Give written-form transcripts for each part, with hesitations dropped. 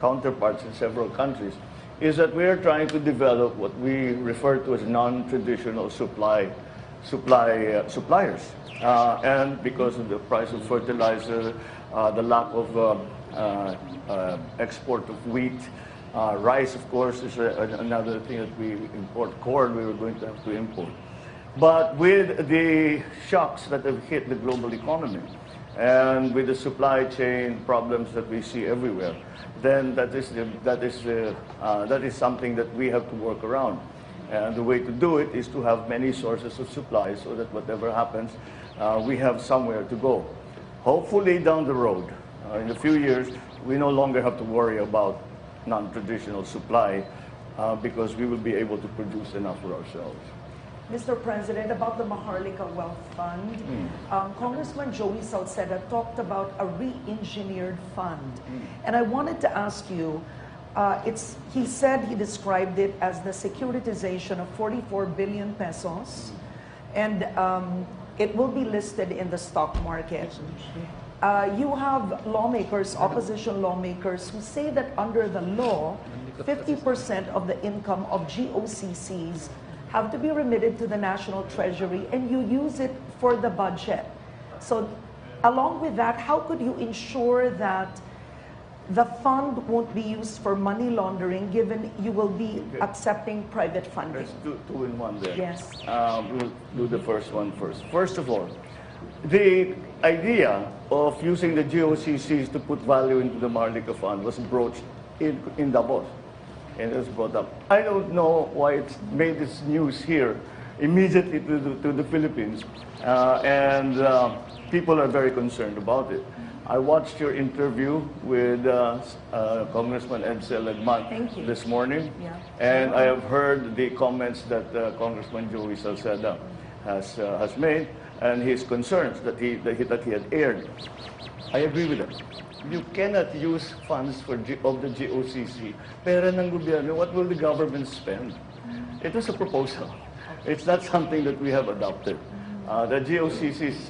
counterparts in several countries, is that we are trying to develop what we refer to as non-traditional suppliers. And because of the price of fertilizer, the lack of export of wheat, rice, of course, is another thing that we import. Corn, we were going to have to import. But with the shocks that have hit the global economy and with the supply chain problems that we see everywhere, then that is something that we have to work around. And the way to do it is to have many sources of supply so that whatever happens, we have somewhere to go. Hopefully down the road, in a few years, we no longer have to worry about non-traditional supply because we will be able to produce enough for ourselves. Mr. President, about the Maharlika Wealth Fund, Congressman Joey Salceda talked about a re-engineered fund. And I wanted to ask you, he said he described it as the securitization of 44 billion pesos, and it will be listed in the stock market. You have lawmakers, opposition lawmakers, who say that under the law, 50% of the income of GOCCs have to be remitted to the National Treasury, and you use it for the budget. So along with that, how could you ensure that the fund won't be used for money laundering, given you will be accepting private funding? There's two in one there. Yes. We'll do the first one first. First of all, the idea of using the GOCCs to put value into the Maharlika Fund was broached in Davos. And it was brought up. I don't know why it's made this news here immediately to the Philippines, and people are very concerned about it. I watched your interview with Congressman Edsel Legman this morning, and I have heard the comments that Congressman Joey Salceda has made, and his concerns that he had aired. I agree with that. You cannot use funds of the GOCC. Pera ng gobyerno, what will the government spend? It was a proposal. It's not something that we have adopted. The GOCCs,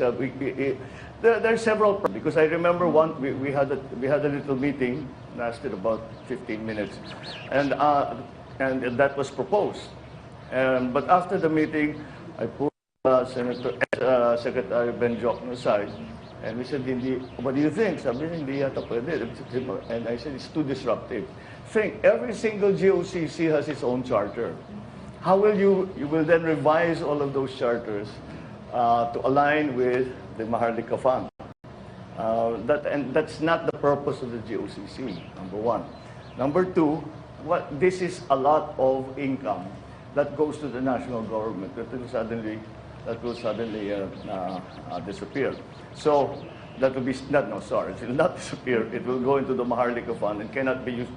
there are several, because I remember we had a little meeting, lasted about 15 minutes, and that was proposed. But after the meeting, I put Secretary Benjoc aside, and we said, what do you think? Sabi niya, hindi yata pwede. And I said, it's too disruptive. Think, every single GOCC has its own charter. How will you will then revise all of those charters to align with the Maharlika Fund? And that's not the purpose of the GOCC, number one. Number two, this is a lot of income that goes to the national government that will suddenly disappear. So that will be it will not disappear. It will go into the Maharlika Fund and cannot be used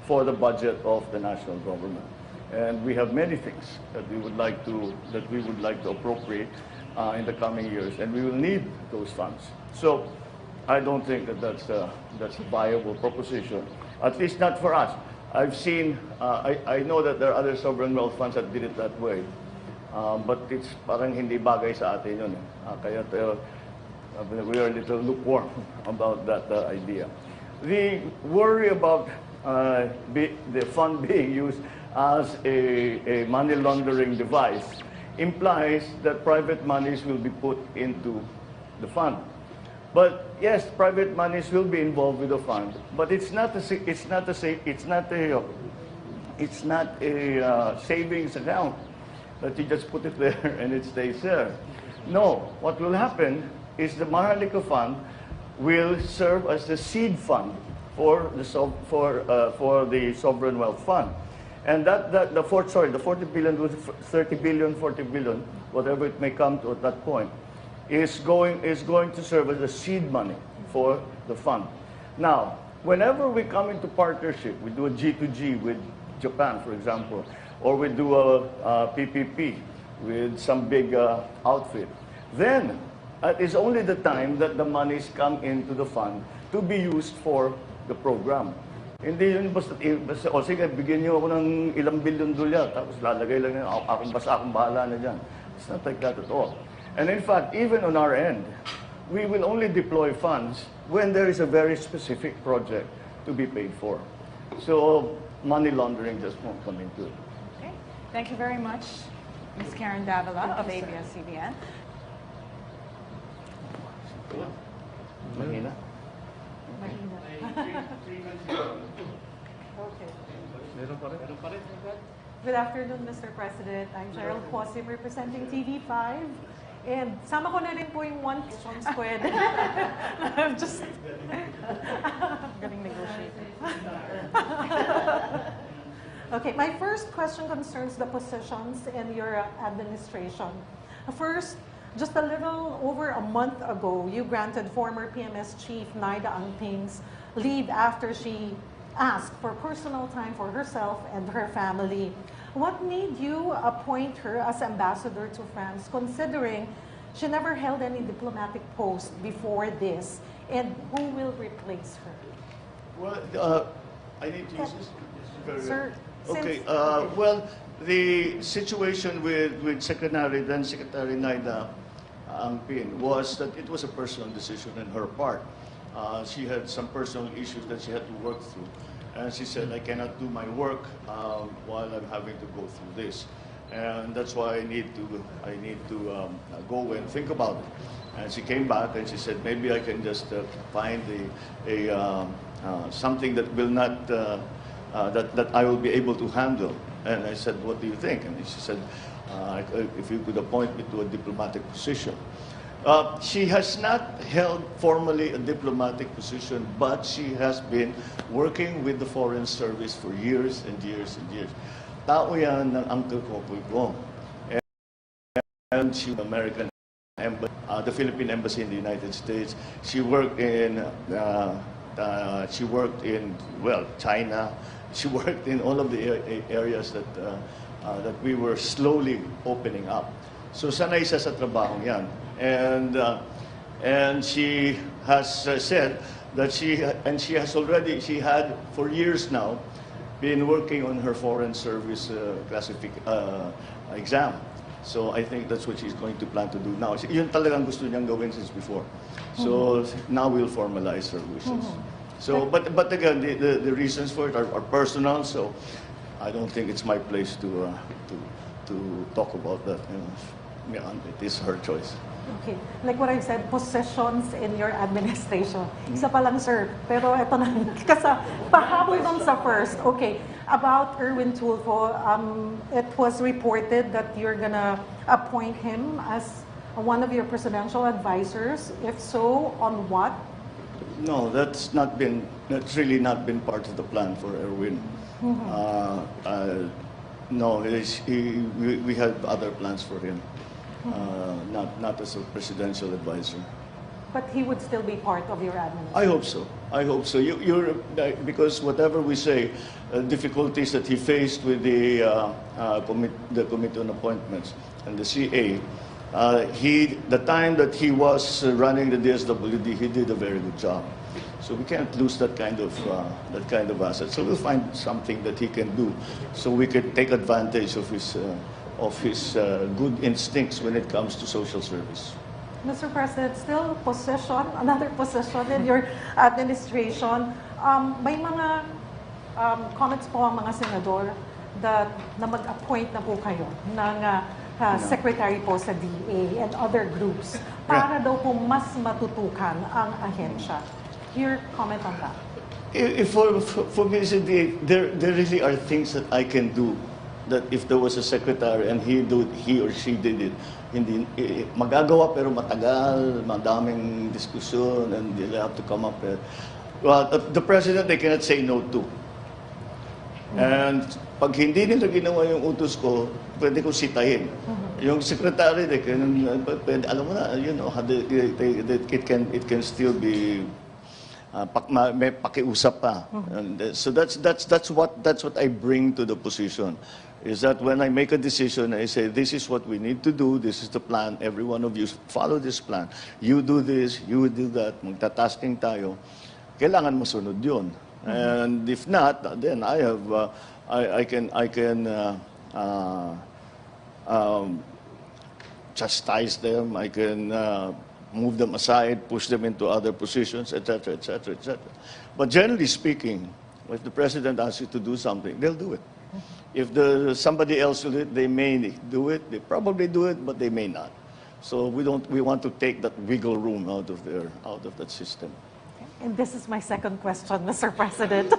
for the budget of the national government. And we have many things that we would like to appropriate in the coming years, and we will need those funds. So I don't think that that's a viable proposition, at least not for us. I've seen, I know that there are other sovereign wealth funds that did it that way. But it's parang hindi bagay sa atin yun. Kaya we are a little lukewarm about that idea. The worry about the fund being used as a money laundering device implies that private monies will be put into the fund. But yes, private monies will be involved with the fund, but it's not a savings account that you just put it there and it stays there. No, what will happen is the Maharlika Fund will serve as the seed fund for the Sovereign Wealth Fund. And the 40 billion, 30 billion, 40 billion, whatever it may come to at that point, is going to serve as a seed money for the fund. Now, whenever we come into partnership, we do a G2G with Japan, for example, or we do a PPP with some big outfit, then it is only the time that the monies come into the fund to be used for the program. Hindi yun basta o sige, bigyan niyo ako ng ilang bilyon dolyar, tapos lalagay lang yan, akong bahala na dyan. It's not like that at all. And in fact, even on our end, we will only deploy funds when there is a very specific project to be paid for. So money laundering just won't come into it. Okay. Thank you very much, Ms. Karen Davila of ABS-CBN. Mahina? Okay. Good afternoon, Mr. President. I'm Gerald Quasim representing TV5. And sama ko na rin po yung one question squad. I'm just... Galing negotiator. Okay, my first question concerns the positions in your administration. First, just a little over a month ago, you granted former PMS Chief Naida Angting's leave after she asked for personal time for herself and her family. What made you appoint her as ambassador to France, considering she never held any diplomatic post before this? And who will replace her? Well, I need to use this. Sir, Okay. since- Well, the situation with then Secretary Naida Angpin was that it was a personal decision on her part. She had some personal issues that she had to work through. And she said, I cannot do my work while I'm having to go through this. And that's why I need to go and think about it. And she came back and she said, maybe I can just find something that will not, that I will be able to handle. And I said, what do you think? And she said, if you could appoint me to a diplomatic position. She has not held formally a diplomatic position, but she has been working with the Foreign Service for years and years and years. Tao yan ng uncle ko, Puy. And she was American embassy, the Philippine Embassy in the United States. She worked in China. She worked in all of the areas that we were slowly opening up. So sanay siya sa trabahong yan. And she has said that she had for years now been working on her Foreign Service exam. So I think that's what she's going to plan to do now. Yun talagang gusto niyang gawin since before. So now we'll formalize her wishes. So, but again, the reasons for it are personal. So I don't think it's my place to talk about that. Yeah, it is her choice. Okay. Like what I've said, possessions in your administration. Isa pa lang, sir. Pero ito na, kasi pahabol dun sa first. Okay. About Erwin Tulfo, it was reported that you're gonna appoint him as one of your presidential advisors. If so, on what? No, that's really not been part of the plan for Erwin. No, we had other plans for him. Not as a presidential advisor. But he would still be part of your administration. I hope so. I hope so. Because whatever we say, difficulties that he faced with the Committee on Appointments and the CA, the time that he was running the DSWD, he did a very good job. So we can't lose that kind of asset. So we'll find something that he can do, so we could take advantage of his good instincts when it comes to social service. Mr. President, still another position in your administration. May mga comments po ang mga senador na mag-appoint na po kayo ng secretary po sa DA and other groups para daw po mas matutukan ang ahensya. Your comment on that? For me, there really are things that I can do that if there was a secretary and he or she did it, hindi magagawa pero matagal, madaming diskusyon, and they'll have to come up with. Well, the president, they cannot say no to. And pag hindi nila ginawa yung utos ko, pwede ko sitahin. Yung secretary, they can, pwede, alam mo na, you know, it can still be may pakiusap pa. And so that's what I bring to the position. Is that when I make a decision, I say, this is what we need to do, this is the plan, every one of you follow this plan. You do this, you do that, magtatasking tayo. Kailangan masunod yun. And if not, then I can chastise them, I can move them aside, push them into other positions, etc., etc., etc. But generally speaking, If the president asks you to do something, they'll do it. If somebody else will do it, they may do it. They probably do it, but they may not. So we want to take that wiggle room out of that system. And this is my second question, Mr. President.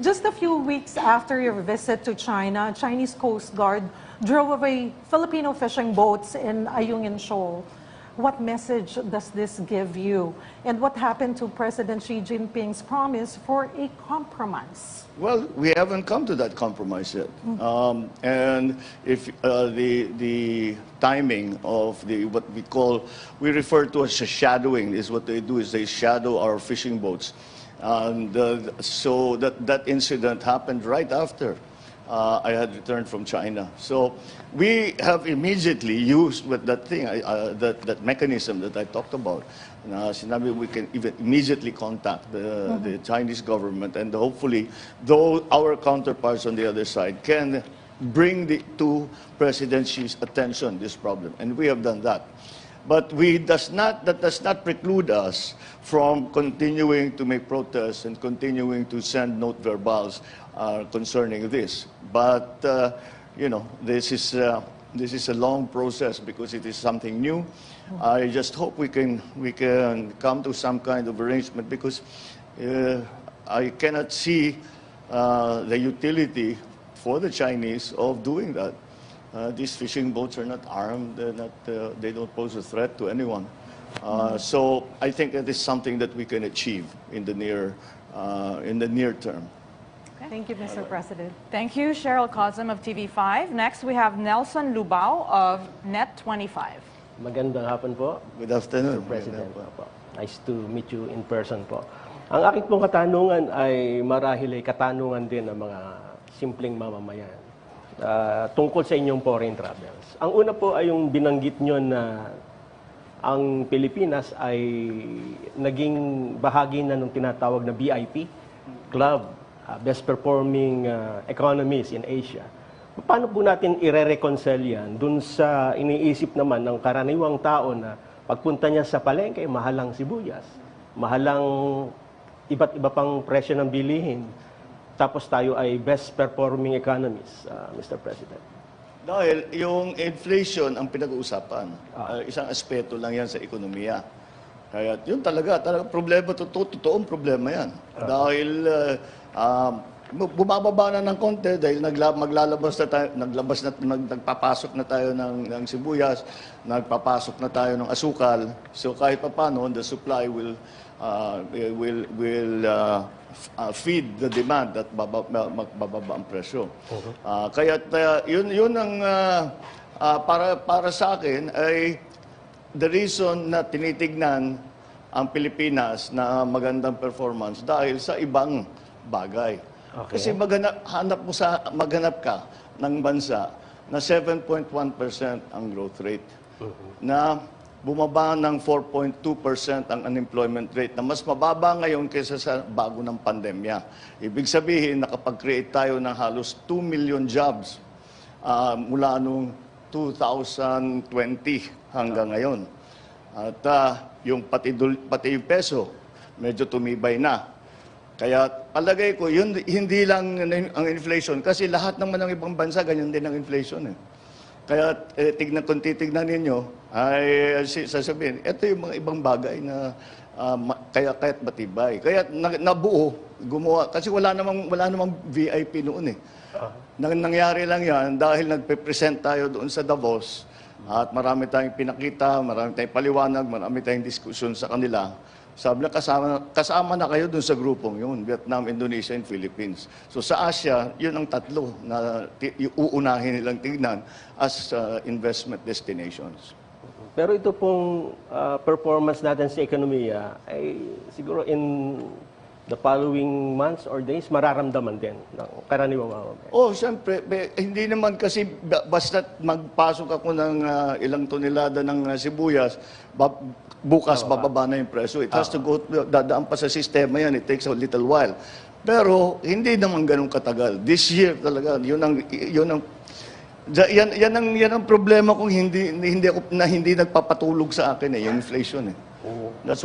Just a few weeks after your visit to China, Chinese Coast Guard drove away Filipino fishing boats in Ayungin Shoal. What message does this give you? And what happened to President Xi Jinping's promise for a compromise? Well, we haven't come to that compromise yet. And if the timing of what we refer to as shadowing, is what they do is they shadow our fishing boats. And so that incident happened right after I had returned from China. So we have immediately used with that thing, that mechanism that I talked about. Sinabi, we can even immediately contact the Chinese government, and hopefully, though our counterparts on the other side can bring to President Xi's attention this problem, and we have done that. But that does not preclude us from continuing to make protests and continuing to send note verbals concerning this. But this is a long process because it is something new. I just hope we can come to some kind of arrangement, because I cannot see the utility for the Chinese of doing that. These fishing boats are not armed. They don't pose a threat to anyone. So I think that is something that we can achieve in the near term. Thank you, Mr. President. Thank you, Cheryl Cosm of TV5. Next, we have Nelson Lubao of Net25. Magandang hapon po. Good afternoon. Mr. President. Nice to meet you in person po. Ang aking pong katanungan ay marahil ay katanungan din ng mga simpleng mamamayan tungkol sa inyong foreign travels. Ang una po ay yung binanggit nyo na ang Pilipinas ay naging bahagi na ng tinatawag na BIP Club, Best Performing Economies in Asia. Paano po natin ire-reconcile yan dun sa iniisip naman ng karaniwang tao na pagpunta niya sa palengke, mahalang sibuyas, mahalang iba't iba pang presyo ng bilihin, tapos tayo ay best performing economies, Mr. President? Dahil yung inflation ang pinag-uusapan, isang aspeto lang yan sa ekonomiya. Kaya yun talaga problema, totoong problema yan. Dahil bumababa na ng konti dahil nagpapasok na tayo ng sibuyas, nagpapasok na tayo ng asukal. So kahit papaano, the supply will feed the demand at bababa ang presyo. Kaya yun ang para sa akin ay the reason na tinitignan ang Pilipinas na magandang performance dahil sa ibang bagay. Okay. Kasi maghanap ka ng bansa na 7.1% ang growth rate, na bumaba ng 4.2% ang unemployment rate, na mas mababa ngayon kaysa sa bago ng pandemya. Ibig sabihin, nakapag-create tayo ng halos 2 million jobs mula noong 2020 hanggang ngayon. At yung pati yung peso, medyo tumibay na. Kaya palagay ko, yun, hindi lang ang inflation, kasi lahat naman ng ibang bansa, ganyan din ang inflation. Kaya kung titignan ninyo, ay sasabihin, ito yung mga ibang bagay na kaya't matibay. Kaya nabuo, gumawa, kasi wala namang VIP noon . Nangyari lang yan dahil nagpe-present tayo doon sa Davos, at marami tayong pinakita, marami tayong paliwanag, marami tayong diskusyon sa kanila. Sabi na kasama na kayo dun sa grupong yun, Vietnam, Indonesia, and Philippines. So sa Asia, yun ang tatlo na uunahin nilang tignan as investment destinations. Pero ito pong performance natin sa ekonomiya ay siguro in the following months or days mararamdaman din ng karaniwang mamamayan. Siyempre, hindi naman kasi basta magpasok ako ng ilang tonelada ng sibuyas, bukas bababa na yung presyo. It has to go, dadaan pa sa sistema yan. It takes a little while. Pero hindi naman ganun katagal. This year talaga, yan ang problema kung hindi nagpapatulog sa akin yung inflation . That's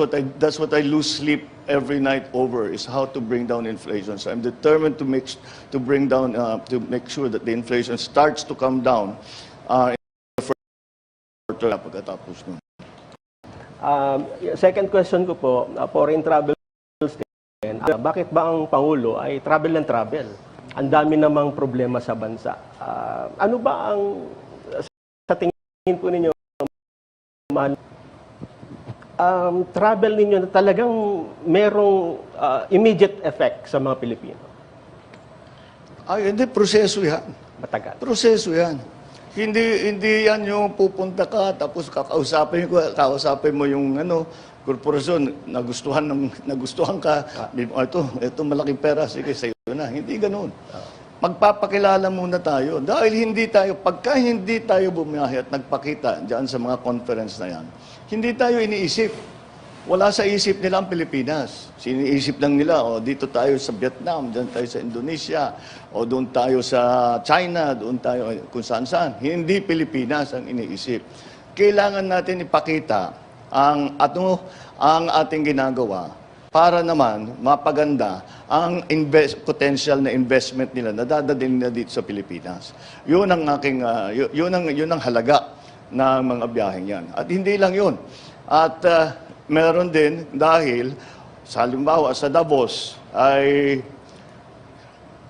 what I lose sleep every night over, is how to bring down inflation. So I'm determined to make sure that the inflation starts to come down in the first quarter pagkatapos nun. Second question ko po, foreign travel din. Bakit ba ang Pangulo ay travel and travel? Ang dami namang problema sa bansa. Ano ba ang sa tingin po ninyo travel ninyo na talagang merong immediate effect sa mga Pilipino? Ay, hindi, proseso yan. Matagal. Proseso yan. Hindi yan yung pupunta ka, tapos kakausapin mo yung korporasyon, nagustuhan ka, ito malaking pera, sige, sa'yo na. Hindi ganoon. Magpapakilala muna tayo. Dahil pagka hindi tayo bumiyahe at nagpakita diyan sa mga conference na yan, hindi tayo iniisip. Wala sa isip nila ang Pilipinas. Siniisip lang nila, dito tayo sa Vietnam, doon tayo sa Indonesia, o doon tayo sa China, doon tayo kung saan-saan. Hindi Pilipinas ang iniisip. Kailangan natin ipakita ang ating ginagawa para naman mapaganda ang potential na investment nila na dadalhin nila dito sa Pilipinas. Yun ang halaga ng mga biyaheng yan. At hindi lang yun. At meron din dahil sa halimbawa sa Davos ay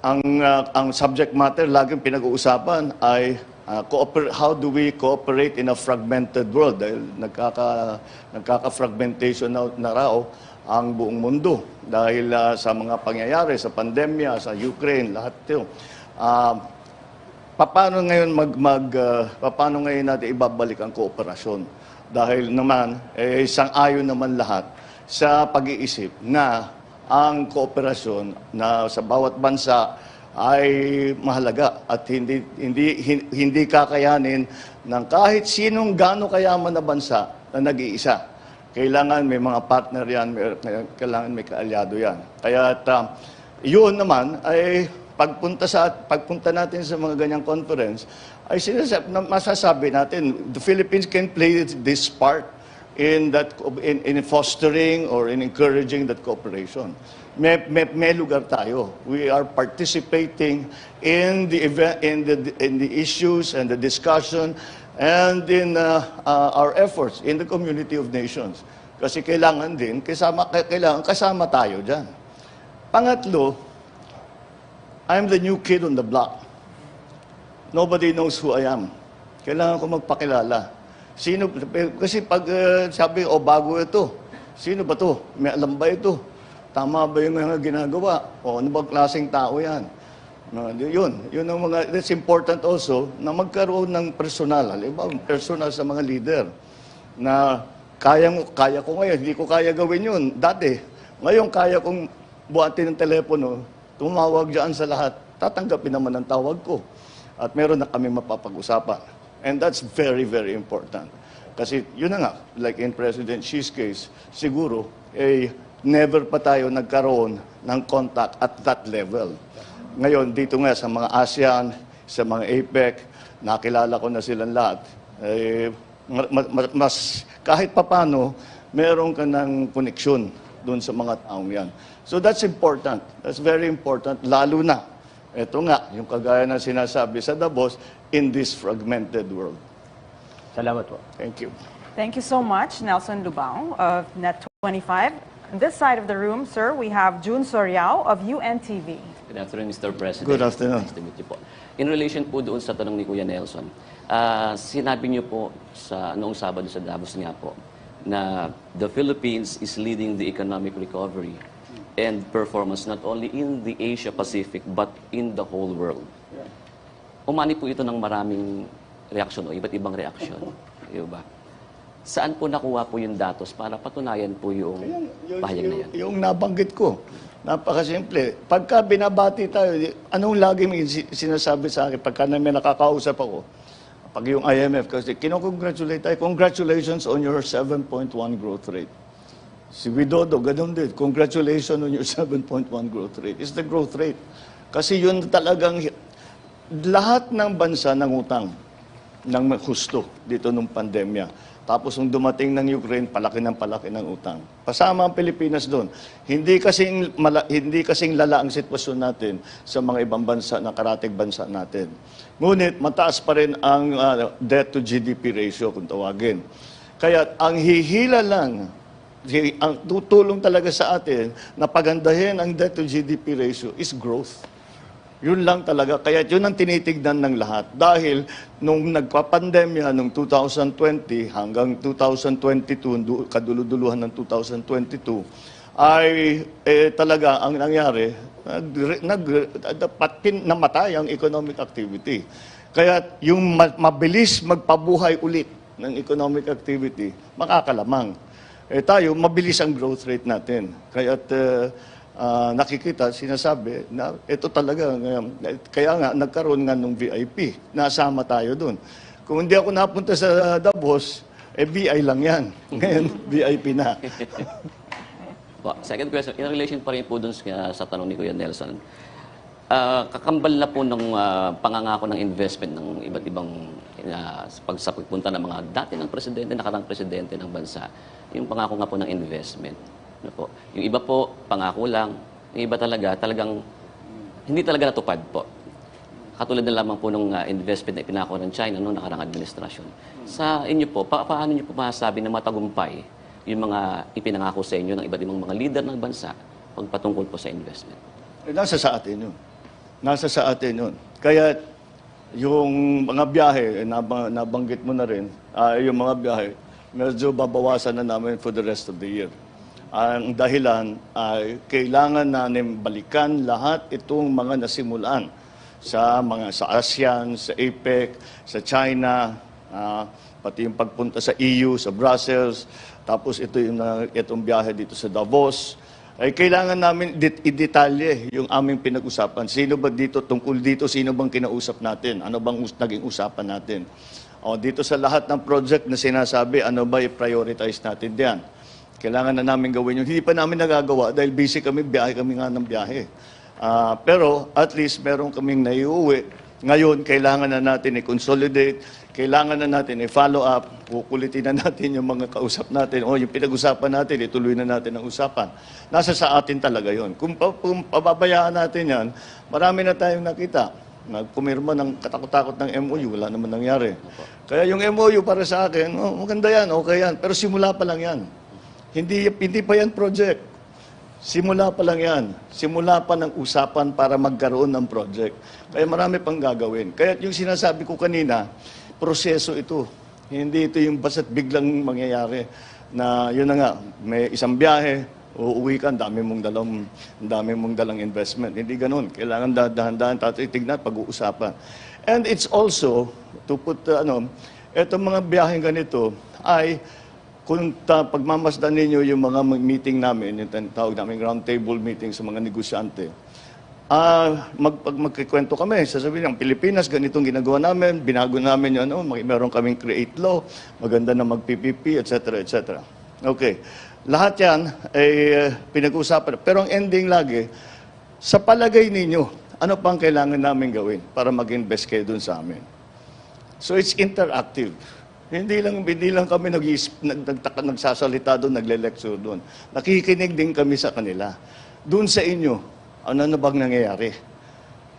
ang subject matter laging pinag-uusapan ay how do we cooperate in a fragmented world, dahil nagkaka-fragmentation na raw ang buong mundo dahil sa mga pangyayari, sa pandemya, sa Ukraine, lahat ito. Paano ngayon natin ibabalik ang kooperasyon? Dahil naman, sang-ayon naman lahat sa pag-iisip na ang kooperasyon na sa bawat bansa ay mahalaga at hindi kakayanin ng kahit sinong gaano kayaman na bansa na nag-iisa. Kailangan may mga partner yan, kailangan may kaalyado yan. Kaya yun naman ay pagpunta natin sa mga ganyang conference, ay masasabi natin, the Philippines can play this part in fostering or in encouraging that cooperation. May lugar tayo. We are participating in the event, in the issues and the discussion and in our efforts in the community of nations. Kasi kailangan kasama tayo dyan. Pangatlo, I'm the new kid on the block. Nobody knows who I am. Kailangan ko magpakilala. Kasi pag sabi, bago ito. Sino ba to? May alam ba ito? Tama ba yung mga ginagawa? Ano ba klaseng tao yan? Yun ang mga, it's important also na magkaroon ng personal. Halimbawa, personal sa mga leader. Na kaya ko ngayon, hindi ko kaya gawin yun. Dati, ngayon kaya kong buhatin ng telepono, tumawag dyan sa lahat, tatanggapin naman ang tawag ko. At meron na kami mapapag-usapan. And that's very, very important. Kasi yun na nga, like in President Xi's case, siguro, never pa tayo nagkaroon ng contact at that level. Ngayon, dito nga sa mga ASEAN, sa mga APEC, nakilala ko na silang lahat. Kahit papano, meron ka ng koneksyon doon sa mga taong yan. So that's important. That's very important, lalo na. Ito nga, yung kagaya na sinasabi sa Davos, in this fragmented world. Salamat po. Thank you. Thank you so much, Nelson Lubao of Net25. On this side of the room, sir, we have June Soriao of UNTV. Good afternoon, Mr. President. Good afternoon. Nice to meet you po. In relation po doon sa tanong ni Kuya Nelson, sinabi niyo po noong Sabado sa Davos nga po na the Philippines is leading the economic recovery and performance not only in the Asia-Pacific but in the whole world. Umani po ito ng maraming reaksyon o iba't ibang reaksyon. Diba? Saan po nakuha po yung datos para patunayan po yung pahayag na yan? Yung nabanggit ko, napakasimple. Pagka binabati tayo, anong lagi may sinasabi sa akin pagka may nakakausap ako? Pag yung IMF, kasi kinocongratulate tayo, congratulations on your 7.1 growth rate. Si Widodo, ganun din. Congratulations on your 7.1 growth rate. It's the growth rate. Kasi yun talagang, lahat ng bansa nangutang ng husto dito nung pandemya. Tapos nung dumating ng Ukraine, palaki ng utang. Pasama ang Pilipinas doon. Hindi kasing lala ang sitwasyon natin sa mga ibang bansa, nakarating bansa natin. Ngunit mataas pa rin ang debt to GDP ratio kung tawagin. Kaya ang hihila lang, ang tutulong talaga sa atin na pagandahin ang debt to GDP ratio is growth. Yun lang talaga. Kaya yun ang tinitignan ng lahat. Dahil nung nagpa-pandemya noong 2020 hanggang 2022, kaduluduluhan ng 2022, ay talaga ang nangyari, namatay ang economic activity. Kaya yung mabilis magpabuhay ulit ng economic activity, makakalamang. Tayo, mabilis ang growth rate natin. Kaya nakikita, sinasabi na ito talaga, kaya nga nagkaroon nga ng VIP, nasama tayo doon. Kung hindi ako napunta sa Davos, VI lang yan. Ngayon, VIP na. Second question, in relation pa rin po dun sa tanong ni Kuya Nelson, kakambal na po ng pangangako ng investment ng iba't ibang sa pagpunta ng mga dati ng presidente, nakarang presidente ng bansa, yung pangako nga po ng investment. Ano po? Yung iba po, pangako lang. Yung iba talagang hindi talaga natupad po. Katulad na lamang po ng investment na ipinako ng China noong nakarang administrasyon. Sa inyo po, paano niyo po masasabi na matagumpay yung mga ipinangako sa inyo ng iba't ibang mga leader ng bansa pagpatungkol po sa investment? Nasa sa atin yun. Nasa sa atin yun. Kaya yung mga biyahe, nabanggit mo na rin, yung mga biyahe, medyo babawasan na namin for the rest of the year. Ang dahilan ay kailangan namin balikan lahat itong mga nasimulan sa ASEAN, sa APEC, sa China, pati yung pagpunta sa EU, sa Brussels, tapos itong biyahe dito sa Davos. Ay kailangan namin i-detalye yung aming pinag-usapan. Sino ba dito, tungkol dito, sino bang kinausap natin? Ano bang naging usapan natin? Dito sa lahat ng project na sinasabi, ano ba i-prioritize natin diyan? Kailangan na namin gawin yun. Hindi pa namin nagagawa dahil busy kami nga ng biyahe. Pero at least meron kaming naiuwi. Ngayon, kailangan na natin i-consolidate, kailangan na natin i-follow up, kukulitin na natin yung mga kausap natin, yung pinag-usapan natin, ituloy na natin ang usapan. Nasa sa atin talaga yon. Kung pababayaan natin yan, marami na tayong nakita. Nagpumirma ng katakot-takot ng MOU, wala naman nangyari. Kaya yung MOU para sa akin, maganda yan, okay yan, pero simula pa lang yan. Hindi pa yan project. Simula pa lang yan. Simula pa ng usapan para magkaroon ng project. Kaya marami pang gagawin. Kaya yung sinasabi ko kanina, proseso ito. Hindi ito yung basta't biglang mangyayari na yun na nga, may isang biyahe, uuwi ka, dami mong dalang investment. Hindi ganun. Kailangan dahan-dahan titignan, pag-uusapan. And it's also, to put, etong mga biyaheng ganito ay kung pagmamasdan ninyo yung mga meeting namin, yung tawag namin round table meeting sa mga negosyante, magkikwento kami, sasabihin ng Pilipinas, ganitong ginagawa namin, binago namin yun, meron kaming create law, maganda na mag-PPP, etc., etc. Okay. Lahat yan ay pinag-uusapan. Pero ang ending lagi, sa palagay ninyo, ano pang kailangan namin gawin para mag-invest kayo dun sa amin? So it's interactive. Hindi lang kami nagsasalita doon, nagle-lecture doon. Nakikinig din kami sa kanila. Doon sa inyo, ano na bang nangyayari?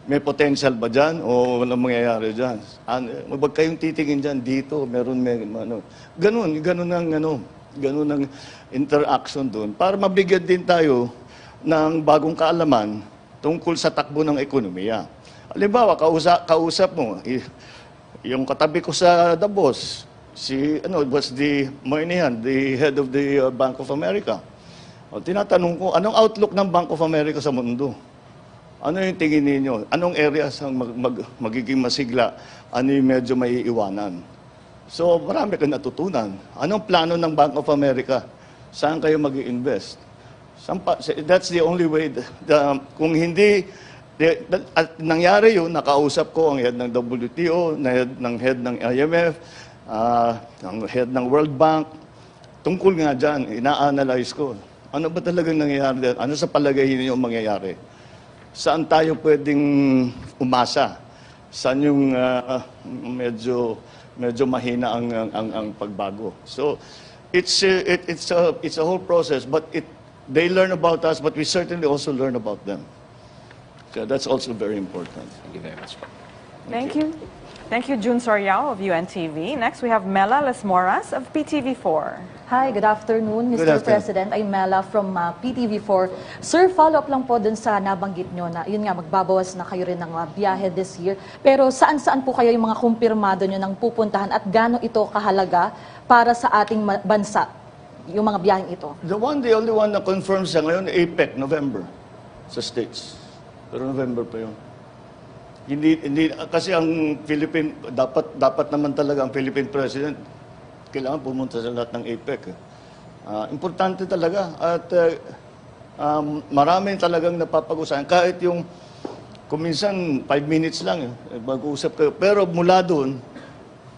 May potential ba dyan o walang mangyayari dyan? Huwag kayong titingin dyan, dito, meron ganun ang interaction doon para mabigyan din tayo ng bagong kaalaman tungkol sa takbo ng ekonomiya. Halimbawa, kausap mo, yung katabi ko sa Davos, was the head of the Bank of America. Tinatanong ko, anong outlook ng Bank of America sa mundo? Ano yung tingin ninyo? Anong areas ang magiging masigla? Ano yung medyo may iiwanan? So, marami kang natutunan. Anong plano ng Bank of America? Saan kayo mag-i-invest? That's the only way. Kung hindi, at nangyari yun, nakausap ko ang head ng WTO, head ng IMF, ang head ng World Bank. Tungkol nga dyan, ina-analyze ko. Ano ba talagang nangyayari dyan? Ano sa palagay ninyo mangyayari? Saan tayo pwedeng umasa? Saan yung medyo mahina ang pagbago. So it's a whole process, but they learn about us, but we certainly also learn about them. So that's also very important. Thank you very much po. Thank you. Thank you, June Soriao of UNTV. Next, we have Mela Las Moras of PTV4. Hi, good afternoon, Mr. Good afternoon. President. I'm Mela from PTV4. Sir, follow-up lang po dun sa nabanggit nyo na, yun nga, magbabawas na kayo rin ng biyahe this year. Pero saan-saan po kayo yung mga kumpirmado nyo ng pupuntahan at gaano ito kahalaga para sa ating bansa, yung mga biyaheng ito? The only one na confirmed sa ngayon, APEC, November, sa States. Pero November pa yun. Hindi, kasi ang Philippine, dapat naman talaga ang Philippine President, kailangan pumunta sa lahat ng APEC. Importante talaga at maraming talagang napapag-usapan. Kahit yung, kung minsan 5 minutes lang, mag-uusap kayo. Pero mula doon,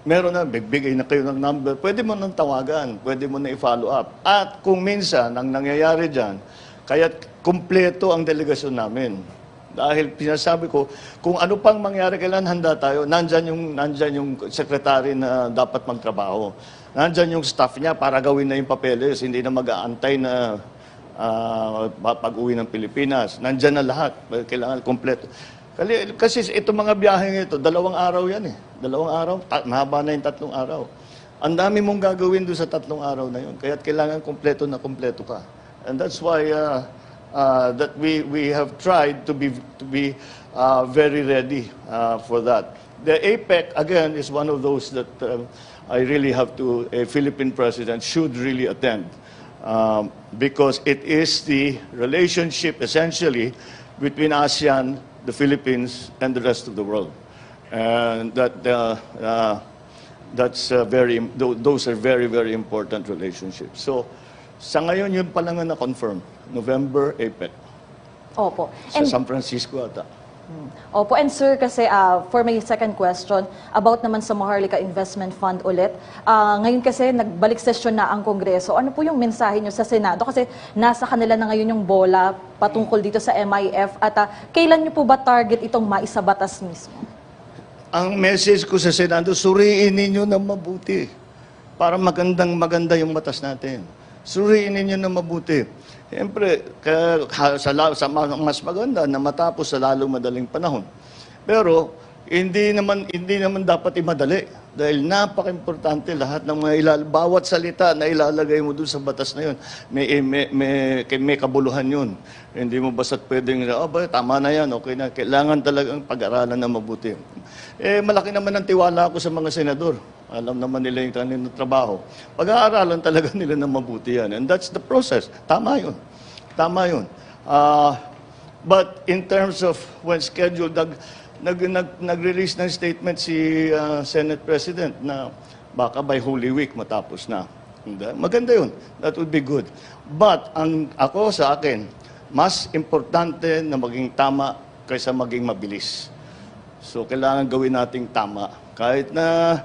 meron na, bigay na kayo ng number, pwede mo nang tawagan, pwede mo na i-follow up. At kung minsan, ang nangyayari dyan, kaya kumpleto ang delegasyon namin. Dahil pinasabi ko, kung ano pang mangyari, kailan handa tayo, nandyan yung sekretary na dapat magtrabaho. Nandyan yung staff niya para gawin na yung papeles, hindi na mag-aantay na pag-uwi ng Pilipinas. Nandyan na lahat, kailangan kompleto. Kasi itong mga biyaheng ito, 2 araw yan eh. 2 araw, mahaba na yung 3 araw. Ang dami mong gagawin doon sa 3 araw na yun. Kaya kailangan kompleto na kompleto ka. And that's why that we have tried to be very ready for that. The APEC, again, is one of those that I really have to, a Philippine president should really attend. Because it is the relationship, essentially, between ASEAN, the Philippines, and the rest of the world. And those are very, very important relationships. So, sa ngayon, yun pa lang na confirm. November, APEC. Opo. Sa San Francisco ata. Opo, and sir, kasi for my second question, about naman sa Maharlika Investment Fund ulit, ngayon kasi nagbalik session na ang Kongreso. Ano po yung mensahe nyo sa Senado? Kasi nasa kanila na ngayon yung bola patungkol dito sa MIF at kailan nyo po ba target itong maisabatas mismo? Ang message ko sa Senado, suriin ninyo na mabuti para maganda yung batas natin. Suriin ninyo na mabuti. Siyempre, mas maganda na matapos sa lalong madaling panahon. Pero, hindi naman dapat imadali. Dahil napaka-importante lahat ng mga bawat salita na ilalagay mo dun sa batas na yun, may kabuluhan yun. Hindi mo basta't pwedeng, tama na yan, okay na. Kailangan talagang pag-aralan na mabuti. Malaki naman ang tiwala ko sa mga senador. Alam naman nila yung kanilang trabaho. Pag-aaralan talaga nila na mabuti yan. And that's the process. Tama yun. Tama yun. But in terms of when scheduled, nag-release ng statement si Senate President na baka by Holy Week matapos na. Maganda yun. That would be good. But ako sa akin, mas importante na maging tama kaysa maging mabilis. So kailangan gawin nating tama. Kahit na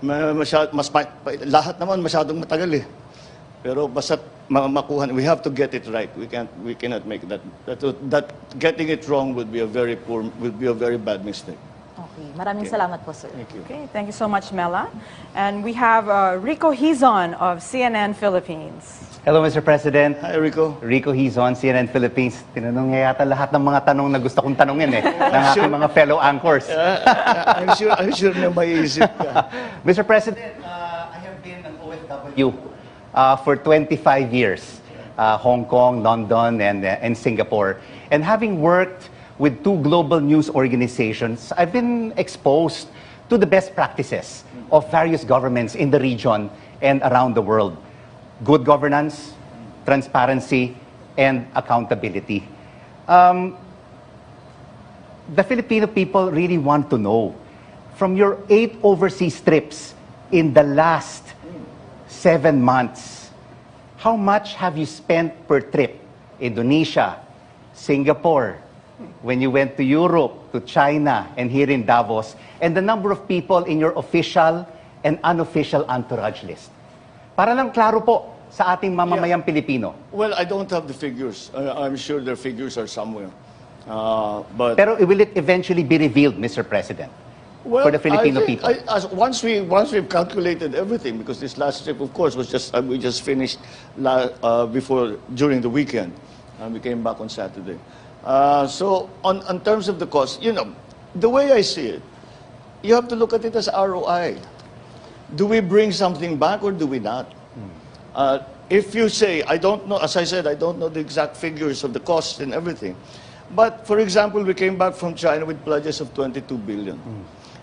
lahat naman masyadong matagal eh. Pero basta makuha, we have to get it right. We cannot make that getting it wrong would be a very bad mistake. Okay, maraming salamat po, sir. Thank you. Okay, thank you so much, Mela. And we have Rico Hizon of CNN Philippines. Hello, Mr. President. Hi, Rico. Rico Hizon, CNN Philippines. Tinanong niya yata lahat ng mga tanong na gusto kong tanungin ng aking mga fellow anchors. I'm sure na maiisip ka. Mr. President, I have been an OFW for 25 years. Hong Kong, London, and Singapore. And having worked with 2 global news organizations, I've been exposed to the best practices of various governments in the region and around the world. Good governance, transparency, and accountability. The Filipino people really want to know, from your 8 overseas trips in the last 7 months, how much have you spent per trip? Indonesia, Singapore, when you went to Europe, to China, and here in Davos, and the number of people in your official and unofficial entourage list. Para lang klaro po sa ating mamamayang Pilipino. Well, I don't have the figures. I'm sure their figures are somewhere. But Pero will it eventually be revealed, Mr. President? for the Filipino I think, people? Once we've calculated everything, because this last trip, of course, was just we just finished during the weekend, and we came back on Saturday. So on terms of the cost, the way I see it, you have to look at it as ROI. Do we bring something back or do we not? If you say, I don't know, as I said, I don't know the exact figures of the costs and everything. But, for example, we came back from China with pledges of 22 billion.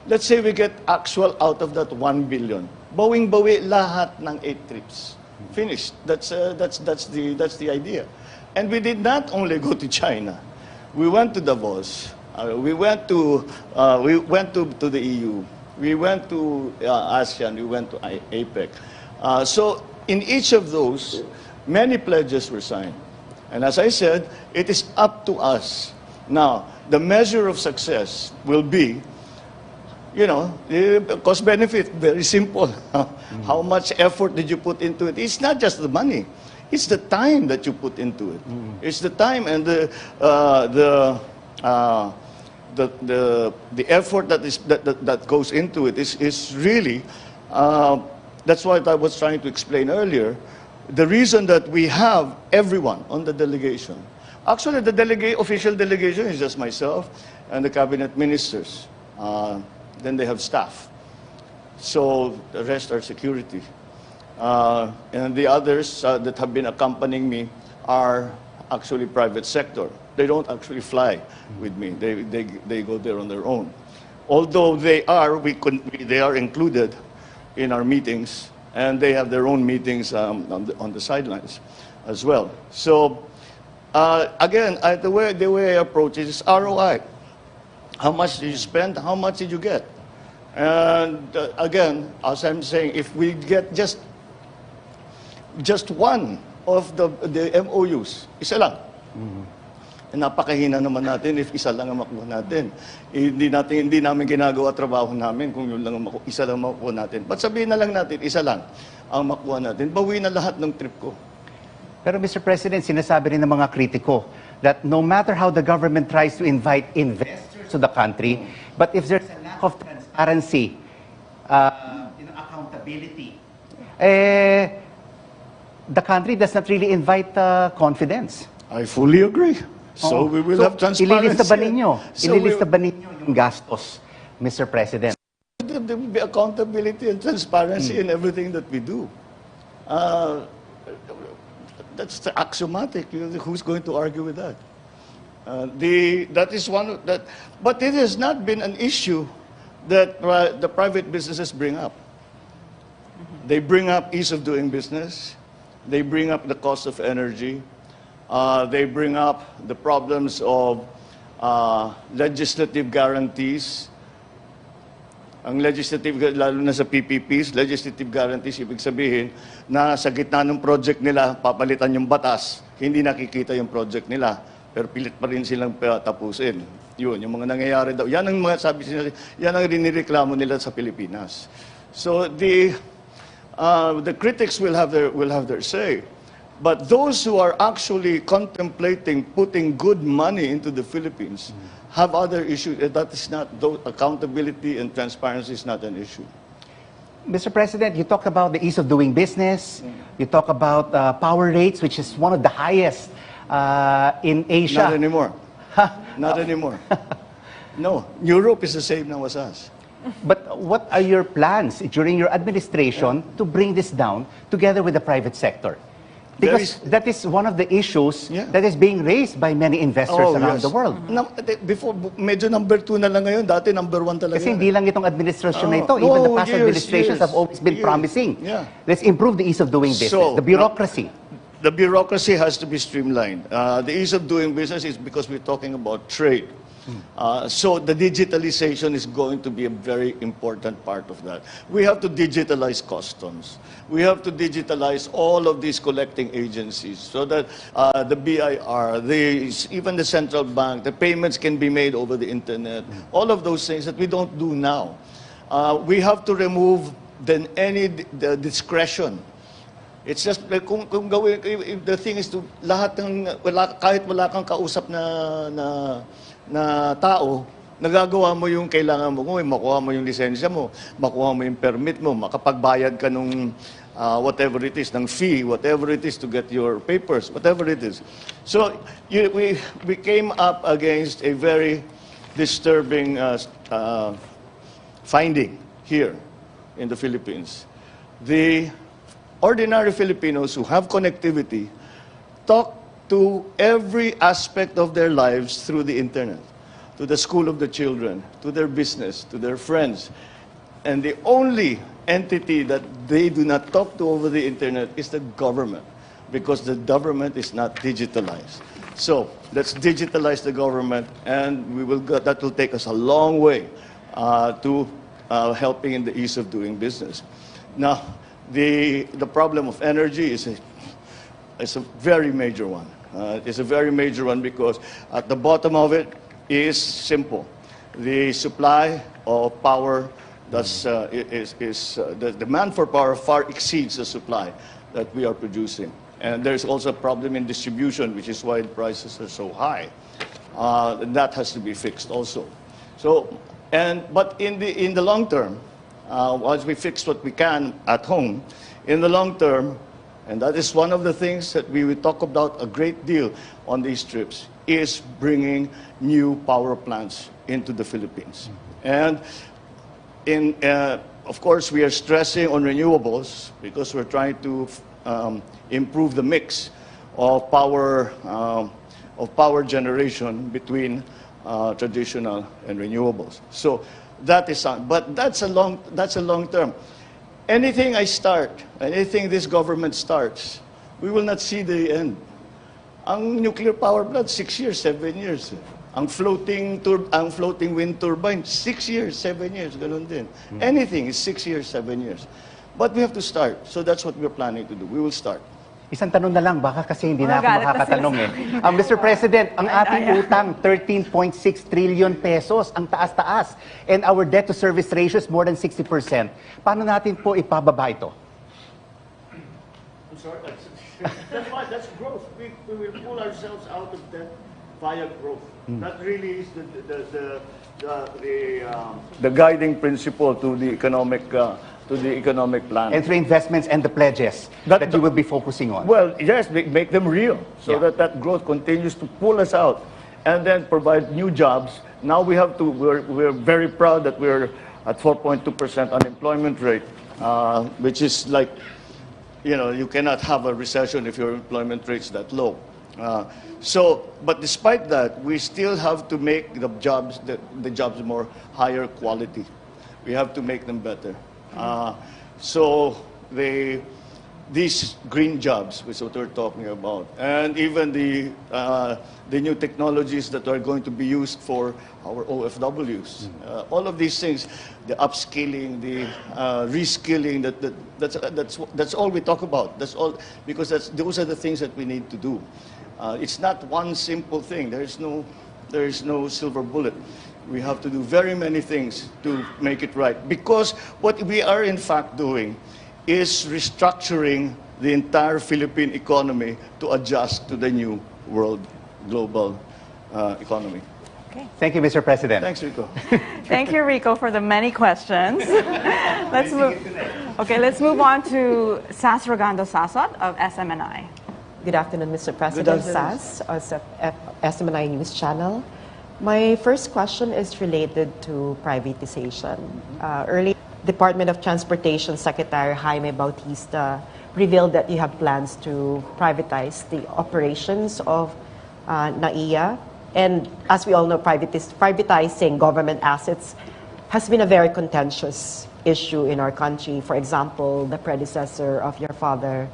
Let's say we get actual out of that 1 billion. Bawing-bawi lahat ng 8 trips. Finished. That's the idea. And we did not only go to China. We went to Davos. We went to the EU. We went to ASEAN. We went to APEC. So in each of those, many pledges were signed. And as I said, it is up to us. Now, the measure of success will be, the cost benefit, very simple. How much effort did you put into it? It's not just the money. It's the time that you put into it. It's the time and the effort that goes into it is really, that's what I was trying to explain earlier. The reason that we have everyone on the delegation, actually the official delegation is just myself and the cabinet ministers. Then they have staff. So the rest are security. And the others that have been accompanying me are actually private sector. They don't actually fly with me. They go there on their own. Although they are included in our meetings, and they have their own meetings on the sidelines as well. So again, the way I approach it is ROI. How much did you spend? How much did you get? And again, as I'm saying, if we get just one of the MOUs, isa lang. Napakahina naman natin if isa lang ang makuha natin. Hindi namin ginagawa trabaho namin kung yun lang isa lang makuha natin. But sabihin na lang natin, isa lang ang makuha natin. Bawi na lahat ng trip ko. Pero Mr. President, sinasabi rin ng mga kritiko that no matter how the government tries to invite investors to the country, but if there's a lack of transparency, accountability, the country does not really invite confidence. I fully agree. So we will have transparency. Ililista ba ninyo yung gastos, Mr. President? There will be accountability and transparency in everything that we do. That's axiomatic. Who's going to argue with that? That is one of that. But it has not been an issue that the private businesses bring up. They bring up ease of doing business. They bring up the cost of energy. They bring up the problems of legislative guarantees. Ang legislative, lalo na sa PPPs, legislative guarantees, ibig sabihin na sa gitna ng project nila, papalitan yung batas, hindi nakikita yung project nila, pero pilit pa rin silang tapusin. Yun, yung mga nangyayari daw. Yan ang mga sabi nila, yan ang rinireklamo nila sa Pilipinas. So the critics will have their say. But those who are actually contemplating putting good money into the Philippines have other issues. That is not, accountability and transparency is not an issue. Mr. President, you talked about the ease of doing business. You talk about power rates, which is one of the highest in Asia. Not anymore. Not anymore. No, Europe is the same now as us. But what are your plans during your administration to bring this down together with the private sector? Because that is one of the issues that is being raised by many investors around the world. Before, medyo number 2 na lang ngayon. Dati number 1 talaga. Kasi hindi lang itong administration na ito. Even the past administrations have always been promising. Let's improve the ease of doing business, the bureaucracy. The bureaucracy has to be streamlined. The ease of doing business is because we're talking about trade. So the digitalization is going to be a very important part of that. We have to digitalize customs. We have to digitalize all of these collecting agencies so that the BIR, even the central bank, the payments can be made over the internet. All of those things that we don't do now. We have to remove any discretion. It's just kung gawin, the thing is to lahat ng kahit wala kang kausap na tao, nagagawa mo yung kailangan mo, makuha mo yung lisensya mo, makuha mo yung permit mo, makapagbayad ka nung whatever it is, ng fee, whatever it is to get your papers, whatever it is. So we came up against a very disturbing finding here in the Philippines. The ordinary Filipinos who have connectivity talk to every aspect of their lives through the internet, to the school of the children, to their business, to their friends. And the only entity that they do not talk to over the internet is the government, because the government is not digitalized. So let's digitalize the government, and that will take us a long way to helping in the ease of doing business. Now, the problem of energy is a very major one. It's a very major one because at the bottom of it is simple. The supply of power, the demand for power far exceeds the supply that we are producing. And there's also a problem in distribution, which is why the prices are so high. And that has to be fixed also. But in the long term, once we fix what we can at home, in the long term, and that is one of the things that we will talk about a great deal on these trips, is bringing new power plants into the Philippines. And of course, we are stressing on renewables because we're trying to improve the mix of power generation between traditional and renewables. So that is, but that's a long term. Anything I start, anything this government starts, we will not see the end. Ang nuclear power plant, 6 years, 7 years. Ang floating wind turbine, 6 years, 7 years, ganun din. Anything is 6 years, 7 years. But we have to start. So that's what we're planning to do. We will start. Isang tanong na lang, baka kasi hindi na ako makakatanong eh. Mr. President, ang ating utang, 13.6 trillion pesos, ang taas-taas. And our debt-to-service ratio is more than 60%. Paano natin po ipababa ito? I'm sorry, that's fine, that's growth. We will pull ourselves out of debt via growth. That really is the guiding principle to the economic plan. And through investments and the pledges that you will be focusing on. Well, yes, make them real so that growth continues to pull us out and then provide new jobs. Now we're very proud that we're at 4.2% unemployment rate, which is like, you cannot have a recession if your employment rate's that low. But despite that, we still have to make the jobs more higher quality. We have to make them better. These green jobs, which is what we're talking about, and even the new technologies that are going to be used for our OFWs, all of these things, the upskilling, the reskilling, that's all we talk about. That's all, because those are the things that we need to do. It's not one simple thing. There is no silver bullet. We have to do very many things to make it right. Because what we are in fact doing is restructuring the entire Philippine economy to adjust to the new world global economy. Okay. Thank you, Mr. President. Thanks, Rico. Thank you, Rico, for the many questions. Let's move on to Sas Rogando Sasot of SMNI. Good afternoon, Mr. President. Good afternoon. Sas of SMNI News Channel. My first question is related to privatization. Early Department of Transportation Secretary Jaime Bautista revealed that you have plans to privatize the operations of NAIA. And as we all know, privatizing government assets has been a very contentious issue in our country. For example, the predecessor of your father,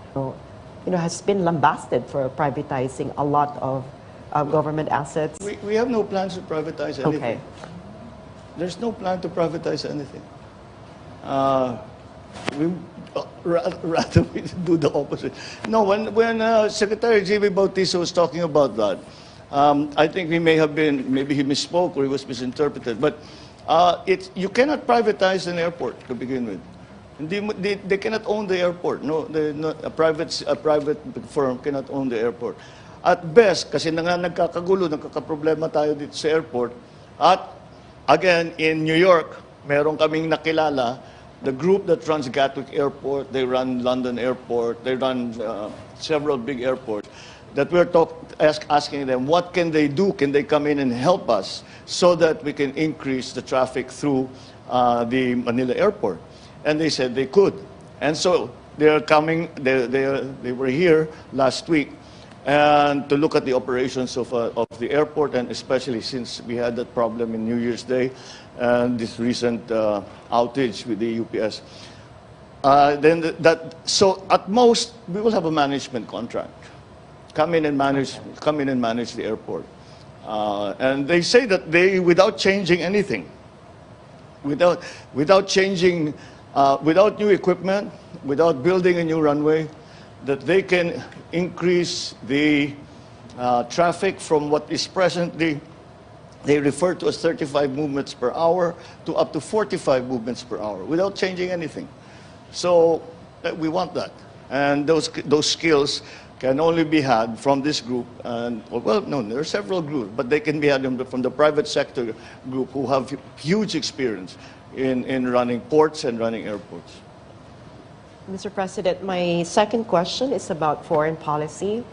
has been lambasted for privatizing a lot of government assets. We have no plans to privatize anything. Okay. There's no plan to privatize anything. Rather we do the opposite. No, when Secretary J.B. Bautista was talking about that, I think maybe he misspoke or he was misinterpreted. But you cannot privatize an airport to begin with. They cannot own the airport. No, a private firm cannot own the airport. At best, kasi nagkakagulo, nagkakaproblema tayo dito sa airport, at Again, in New York, meron kaming nakilala, the group that runs Gatwick Airport, they run London Airport, they run several big airports, that we're asking them, what can they do? Can they come in and help us so that we can increase the traffic through the Manila airport? And they said they could. And so they're coming, they were here last week and to look at the operations of the airport, and especially since we had that problem in New Year's Day and this recent outage with the UPS. So at most, we will have a management contract. Come in and manage the airport. And they say that without changing anything, without changing, without new equipment, without building a new runway, that they can increase the traffic from what is presently, they refer to as 35 movements per hour to up to 45 movements per hour without changing anything. So we want that. And those skills can only be had from this group. And, well, no, there are several groups, but they can be had from the private sector group who have huge experience in running ports and running airports. Mr. President, my second question is about foreign policy.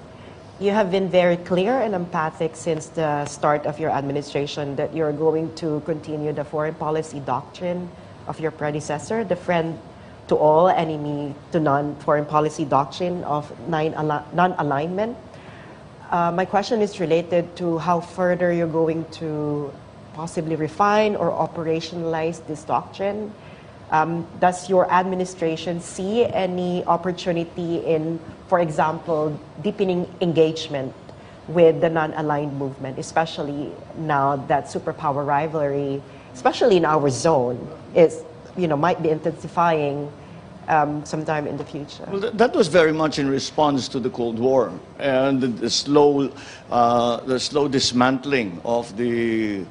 You have been very clear and emphatic since the start of your administration that you're going to continue the foreign policy doctrine of your predecessor, the friend to all, enemy to none foreign policy doctrine of non-alignment. My question is related to how further you're going to possibly refine or operationalize this doctrine. Does your administration see any opportunity in, for example, deepening engagement with the non-aligned movement, especially now that superpower rivalry, especially in our zone, is, might be intensifying sometime in the future? Well, that was very much in response to the Cold War and the slow dismantling of the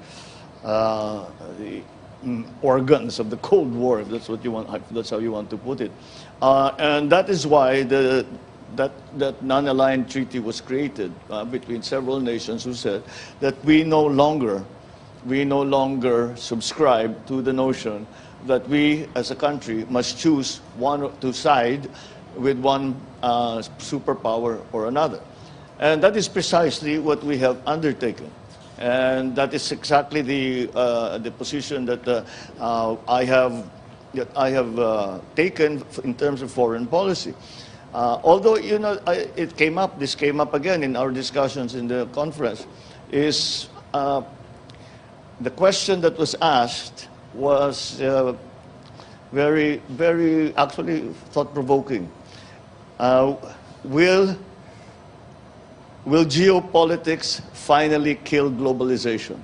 organs of the Cold War, if that's what you want, that's how you want to put it, and that is why that non-aligned treaty was created between several nations who said that we no longer subscribe to the notion that we as a country must choose to side with one superpower or another, and that is precisely what we have undertaken. And that is exactly the position that I have taken in terms of foreign policy. Although this came up again in our discussions in the conference, is the question that was asked was very, very actually thought-provoking. Will geopolitics finally kill globalization?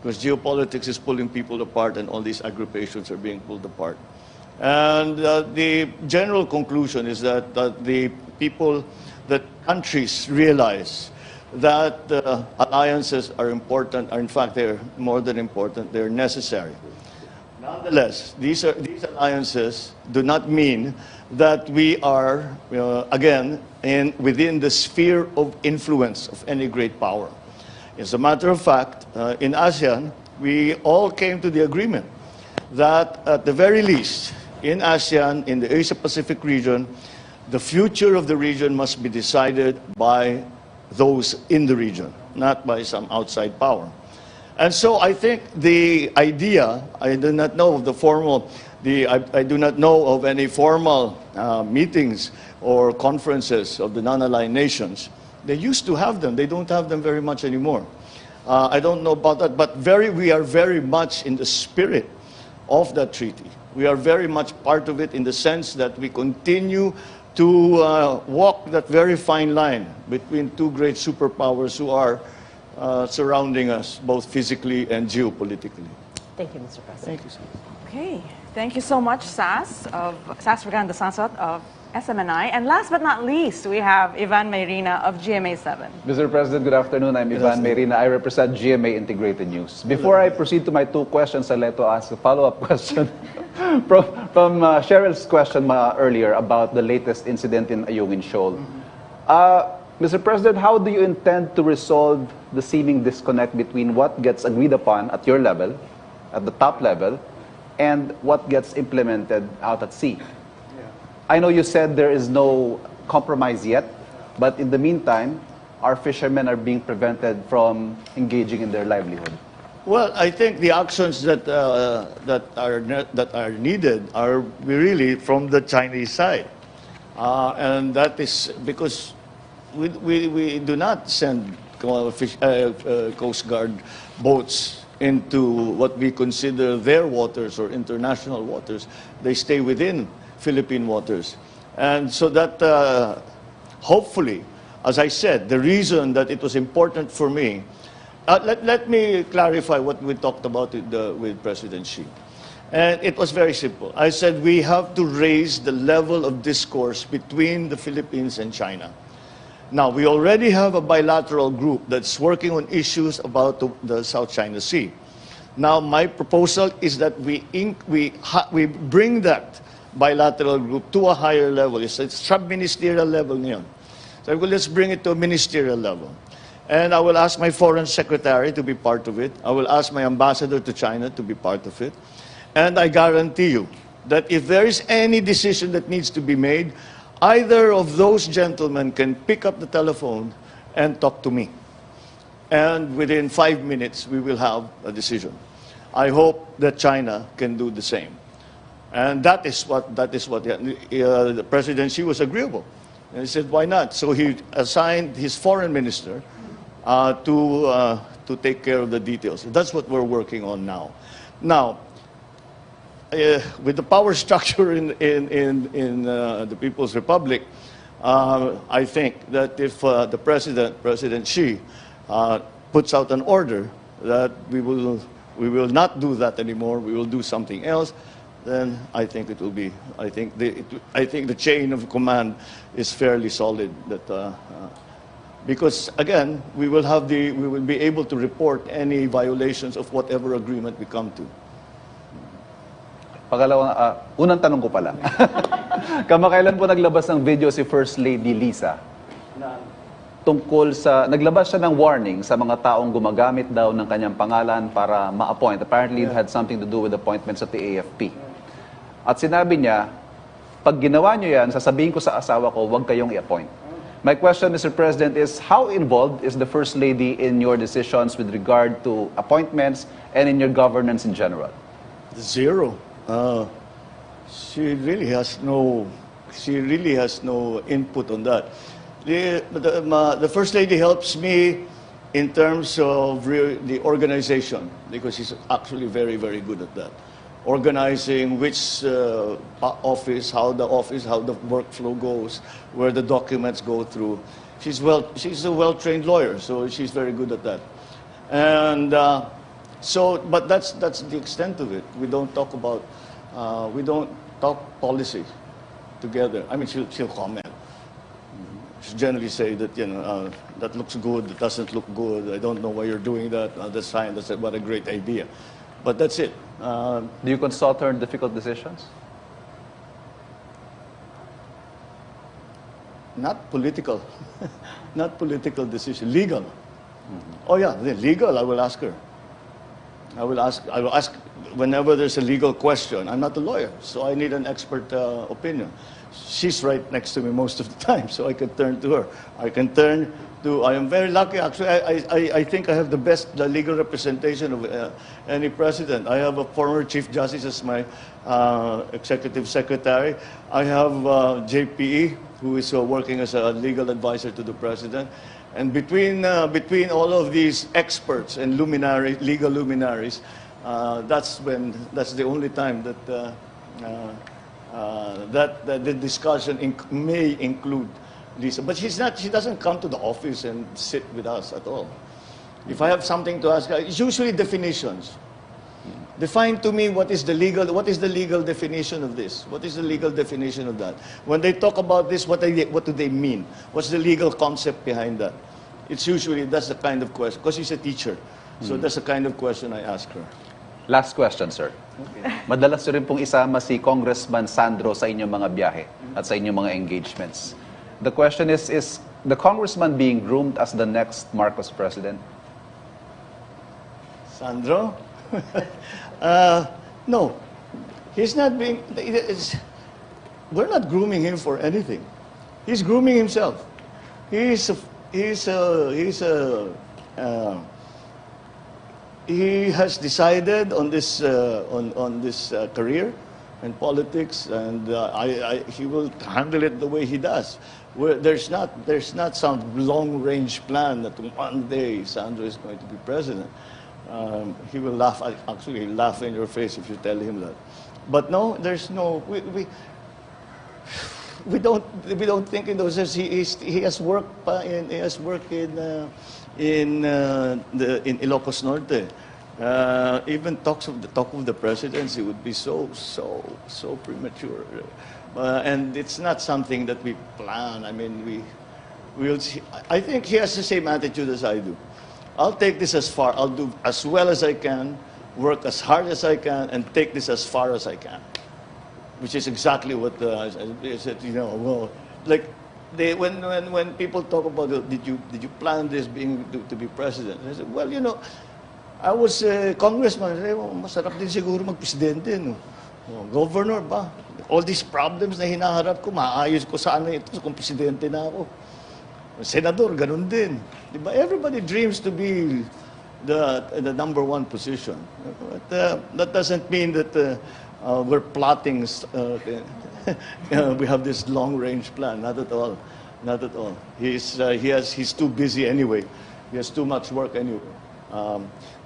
Because geopolitics is pulling people apart and all these aggruppations are being pulled apart. And the general conclusion is that that countries realize that alliances are important, are in fact they're more than important, they're necessary. Nonetheless, these alliances do not mean that we are, again, within the sphere of influence of any great power. As a matter of fact, in ASEAN, we all came to the agreement that at the very least, in ASEAN, in the Asia-Pacific region, the future of the region must be decided by those in the region, not by some outside power. And so I think the idea, I do not know of I do not know of any formal meetings or conferences of the non-aligned nations. They used to have them. They don't have them very much anymore. I don't know about that, but we are very much in the spirit of that treaty. We are very much part of it in the sense that we continue to walk that very fine line between two great superpowers who are surrounding us, both physically and geopolitically. Thank you, Mr. President. Thank you, sir. Okay, thank you so much, Sas Reganda Sasot of SMNI. And last but not least, we have Ivan Mayrina of GMA7. Mr. President, good afternoon. I'm Ivan Mayrina. I represent GMA Integrated News. Before I proceed to my two questions, I'd like to ask a follow-up question from Cheryl's question earlier about the latest incident in Ayungin Shoal. Mr. President, how do you intend to resolve the seeming disconnect between what gets agreed upon at your level, at the top level, and what gets implemented out at sea? I know you said there is no compromise yet, but in the meantime, our fishermen are being prevented from engaging in their livelihood. Well, I think the actions that are needed are really from the Chinese side, and that is because we do not send Coast Guard boats into what we consider their waters or international waters. They stay within Philippine waters, and so that hopefully, as I said, the reason that it was important for me. Let me clarify what we talked about with President Xi. And it was very simple. I said we have to raise the level of discourse between the Philippines and China. Now, we already have a bilateral group that's working on issues about the South China Sea. Now, my proposal is that we bring that bilateral group to a higher level. It's a sub-ministerial level ngayon. So let's bring it to a ministerial level. And I will ask my foreign secretary to be part of it. I will ask my ambassador to China to be part of it. And I guarantee you that if there is any decision that needs to be made, either of those gentlemen can pick up the telephone and talk to me. And within 5 minutes, we will have a decision. I hope that China can do the same. And that is what the President Xi was agreeable. And he said, why not? So he assigned his foreign minister to take care of the details. That's what we're working on now. Now, with the power structure in the People's Republic, I think that if the President Xi, puts out an order that we will not do that anymore, we will do something else, then I think it will be. I think the chain of command is fairly solid. That because again, we will be able to report any violations of whatever agreement we come to. Unang tanong ko pala. Kamakailan po naglabas ng video si First Lady Lisa tungkol sa, naglabas siya ng warning sa mga taong gumagamit daw ng kanyang pangalan para ma-appoint. Apparently, it had something to do with appointments at the AFP. At sinabi niya, pag ginawa niyo yan, sasabihin ko sa asawa ko, huwag kayong i-appoint. My question, Mr. President, is how involved is the First Lady in your decisions with regard to appointments and in your governance in general? Zero. She really has no input on that. The First Lady helps me in terms of the organization, because she's actually very, very good at that. Organizing which office, how the workflow goes, where the documents go through. She's a well-trained lawyer, so she's very good at that. And but that's the extent of it. We don't talk about, we don't talk policy together. I mean, she'll comment. She'll generally say that, that looks good, that doesn't look good, I don't know why you're doing that, that's fine, what a great idea. But that's it. Do you consult her in difficult decisions? Not political. Not political decision. Legal. Oh yeah, legal, I will ask her. I will ask whenever there's a legal question. I'm not a lawyer, so I need an expert opinion. She's right next to me most of the time, so I can turn to her. I am very lucky, actually. I think I have the best legal representation of any president. I have a former Chief Justice as my executive secretary. I have JPE, who is working as a legal advisor to the president. And between all of these experts and legal luminaries, that's the only time that the discussion may include Lisa. But she doesn't come to the office and sit with us at all. If I have something to ask her, it's usually definitions. Define to me what is the legal definition of this? What is the legal definition of that? When they talk about this, what do they mean? What's the legal concept behind that? It's usually, that's the kind of question, because she's a teacher. So that's the kind of question I ask her. Last question, sir. Okay. Madalas rin pong isama si Congressman Sandro sa inyong mga biyahe at sa inyong mga engagements. The question is the congressman being groomed as the next Marcos president? Sandro? No. He's not being... We're not grooming him for anything. He's grooming himself. He has decided on this career in politics, and he will handle it the way he does. There's not some long-range plan that one day Sandro is going to be president. He will laugh. Actually, he'll laugh in your face if you tell him that. But no, there's no. We don't think in those terms. He has worked in Ilocos Norte. Even talk of the presidency would be so premature, and it's not something that we plan. I mean, we'll see. I think he has the same attitude as I do. I'll take this as far. I'll do as well as I can, work as hard as I can, and take this as far as I can. Which is exactly what I said. You know, well, like when people talk about did you plan this to be president? I said, well, you know, I was a congressman. I said, well, masarap din siguro mag-presidente, no? Oh, governor ba? All these problems na hinaharap ko, maayos ko sana ito kung presidente na ako. Senador, ganun din. Diba? Everybody dreams to be the number one position. But that doesn't mean that we're plotting. We have this long-range plan. Not at all. Not at all. He's too busy anyway. He has too much work anyway.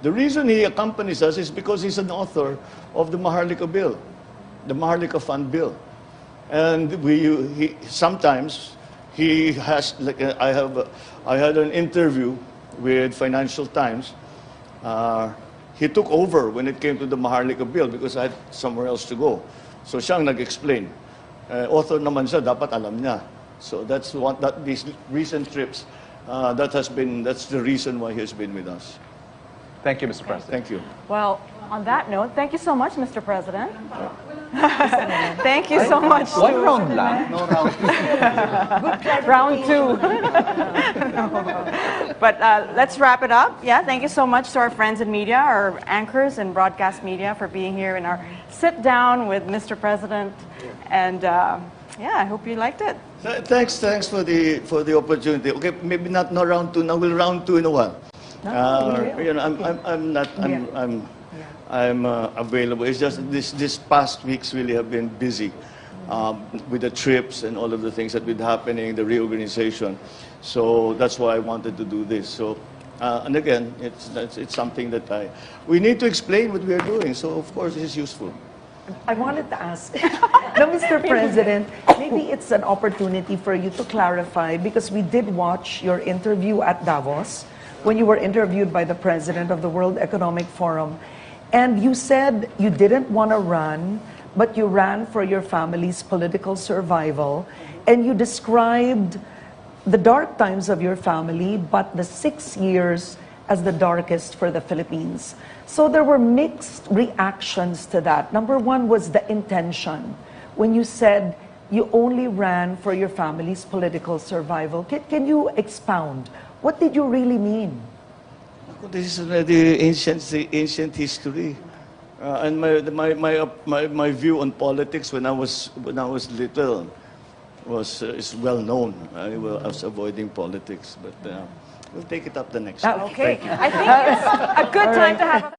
The reason he accompanies us is because he's an author of the Maharlika Bill, the Maharlika Fund Bill, and sometimes he has. Like I had an interview with Financial Times. He took over when it came to the Maharlika Bill because I had somewhere else to go. So siyang nag-explain. Author naman siya, dapat alam niya. So that's these recent trips. That's the reason why he has been with us. Thank you, Mr. President. Thank you. Well, on that note, thank you so much, Mr. President. Thank you so much. One round lang. No round. Round two. But let's wrap it up. Yeah, thank you so much to our friends in media, our anchors and broadcast media for being here in our sit down with Mr. President. And yeah, I hope you liked it. Thanks for the opportunity. Okay, maybe not no round two. Now we'll round two in a while. You know, I'm available. It's just this past weeks really have been busy with the trips and all of the things that have been happening, the reorganization. So that's why I wanted to do this. So and again, it's something that we need to explain what we are doing. So of course it's useful. I wanted to ask, now, Mr. President, maybe it's an opportunity for you to clarify, because we did watch your interview at Davos when you were interviewed by the President of the World Economic Forum, and you said you didn't want to run, but you ran for your family's political survival, and you described the dark times of your family, but the 6 years as the darkest for the Philippines. So there were mixed reactions to that. Number one was the intention. When you said you only ran for your family's political survival, can you expound? What did you really mean? This is already ancient history. And my view on politics when I was little is well known. I was avoiding politics, but we'll take it up the next time. Okay, I think it's a good time to have a